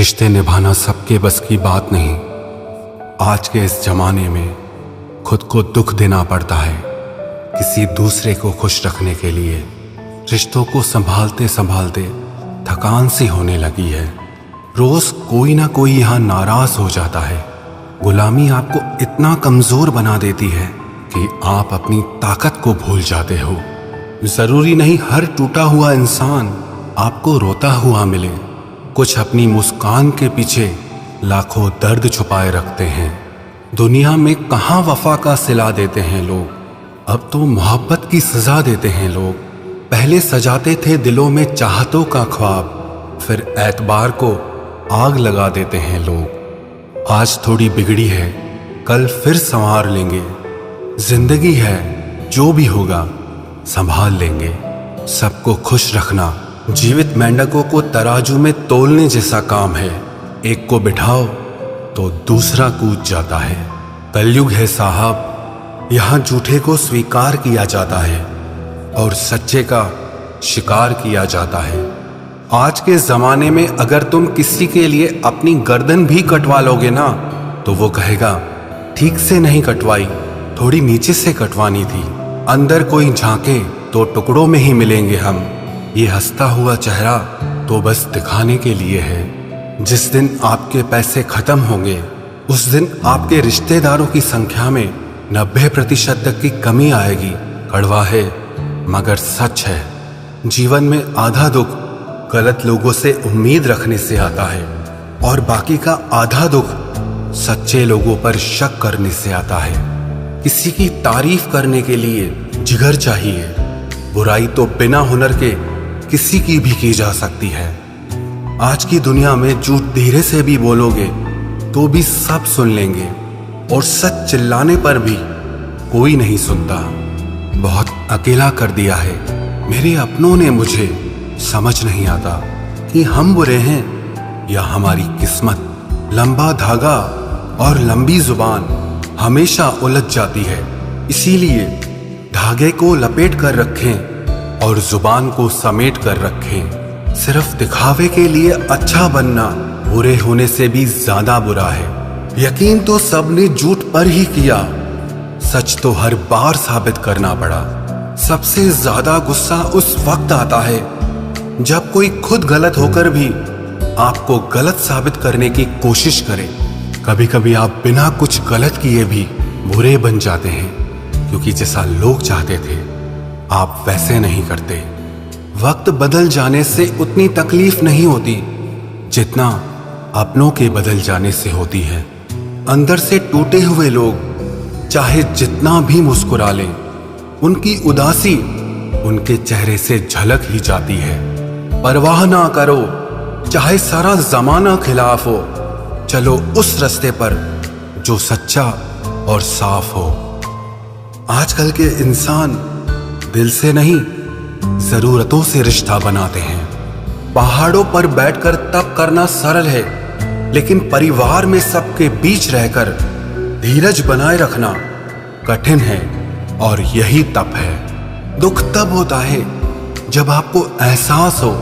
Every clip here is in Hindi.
रिश्ते निभाना सबके बस की बात नहीं। आज के इस जमाने में खुद को दुख देना पड़ता है किसी दूसरे को खुश रखने के लिए। रिश्तों को संभालते संभालते थकान सी होने लगी है। रोज कोई ना कोई यहाँ नाराज हो जाता है। गुलामी आपको इतना कमजोर बना देती है कि आप अपनी ताकत को भूल जाते हो। जरूरी नहीं हर टूटा हुआ इंसान आपको रोता हुआ मिले। कुछ अपनी मुस्कान के पीछे लाखों दर्द छुपाए रखते हैं। दुनिया में कहाँ वफा का सिला देते हैं लोग, अब तो मोहब्बत की सजा देते हैं लोग। पहले सजाते थे दिलों में चाहतों का ख्वाब, फिर एतबार को आग लगा देते हैं लोग। आज थोड़ी बिगड़ी है, कल फिर संवार लेंगे। जिंदगी है, जो भी होगा संभाल लेंगे। सबको खुश रखना जीवित मेंढकों को तराजू में तोलने जैसा काम है। एक को बिठाओ तो दूसरा कूद जाता है। कलयुग है साहब, यहाँ झूठे को स्वीकार किया जाता है और सच्चे का शिकार किया जाता है। आज के जमाने में अगर तुम किसी के लिए अपनी गर्दन भी कटवा लोगे ना, तो वो कहेगा ठीक से नहीं कटवाई, थोड़ी नीचे से कटवानी थी। अंदर कोई झांके तो टुकड़ों में ही मिलेंगे हम। ये हंसता हुआ चेहरा तो बस दिखाने के लिए है। जिस दिन आपके पैसे खत्म होंगे उस दिन आपके रिश्तेदारों की संख्या में 90% तक की कमी आएगी। कड़वा है मगर सच है। जीवन में आधा दुख गलत लोगों से उम्मीद रखने से आता है और बाकी का आधा दुख सच्चे लोगों पर शक करने से आता है। किसी की तारीफ करने के लिए जिगर चाहिए। बुराई तो बिना हुनर के किसी की भी की जा सकती है। आज की दुनिया में झूठ धीरे से भी बोलोगे तो भी सब सुन लेंगे और सच चिल्लाने पर भी कोई नहीं सुनता। बहुत अकेला कर दिया है मेरे अपनों ने मुझे। समझ नहीं आता कि हम बुरे हैं या हमारी किस्मत। लंबा धागा और लंबी जुबान हमेशा उलझ जाती है, इसीलिए धागे को लपेट कर रखें और जुबान को समेट कर रखें। सिर्फ दिखावे के लिए अच्छा बनना बुरे होने से भी ज्यादा बुरा है। यकीन तो सबने झूठ पर ही किया, सच तो हर बार साबित करना पड़ा। सबसे ज्यादा गुस्सा उस वक्त आता है जब कोई खुद गलत होकर भी आपको गलत साबित करने की कोशिश करे। कभी कभी आप बिना कुछ गलत किए भी बुरे बन जाते हैं, क्योंकि जैसा लोग चाहते थे आप वैसे नहीं करते। वक्त बदल जाने से उतनी तकलीफ नहीं होती जितना अपनों के बदल जाने से होती है। अंदर से टूटे हुए लोग चाहे जितना भी मुस्कुरा लें, उनकी उदासी उनके चेहरे से झलक ही जाती है। परवाह ना करो चाहे सारा जमाना खिलाफ हो, चलो उस रास्ते पर जो सच्चा और साफ हो। आजकल के इंसान दिल से नहीं जरूरतों से रिश्ता बनाते हैं। पहाड़ों पर बैठकर तप करना सरल है, लेकिन परिवार में सबके बीच रहकर धीरज बनाए रखना कठिन है और यही तप है। दुख तब होता है जब आपको एहसास हो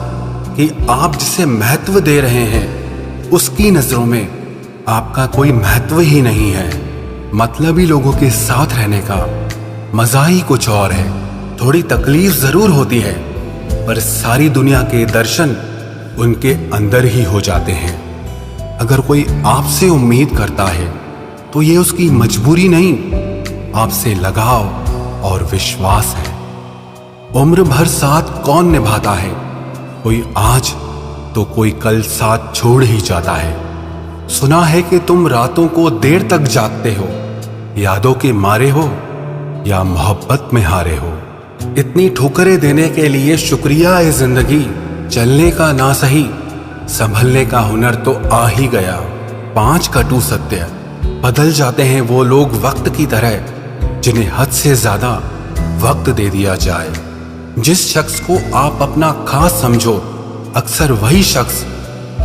कि आप जिसे महत्व दे रहे हैं उसकी नजरों में आपका कोई महत्व ही नहीं है। मतलबी लोगों के साथ रहने का मजा ही कुछ और है। थोड़ी तकलीफ जरूर होती है, पर सारी दुनिया के दर्शन उनके अंदर ही हो जाते हैं। अगर कोई आपसे उम्मीद करता है तो ये उसकी मजबूरी नहीं, आपसे लगाव और विश्वास है। उम्र भर साथ कौन निभाता है, कोई आज तो कोई कल साथ छोड़ ही जाता है। सुना है कि तुम रातों को देर तक जागते हो, यादों के मारे हो या मोहब्बत में हारे हो। इतनी ठोकरें देने के लिए शुक्रिया है जिंदगी। चलने का ना सही, संभलने का हुनर तो आ ही गया। 5 कटु सत्य बदल जाते हैं वो लोग वक्त की तरह जिन्हें हद से ज्यादा वक्त दे दिया जाए। जिस शख्स को आप अपना खास समझो, अक्सर वही शख्स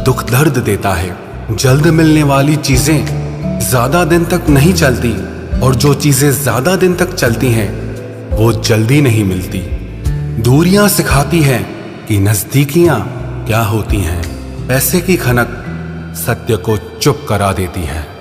दुख दर्द देता है। जल्द मिलने वाली चीजें ज्यादा दिन तक नहीं चलती और जो चीजें ज्यादा दिन तक चलती हैं वो जल्दी नहीं मिलती। दूरियां सिखाती हैं कि नजदीकियां क्या होती हैं। पैसे की खनक सत्य को चुप करा देती है।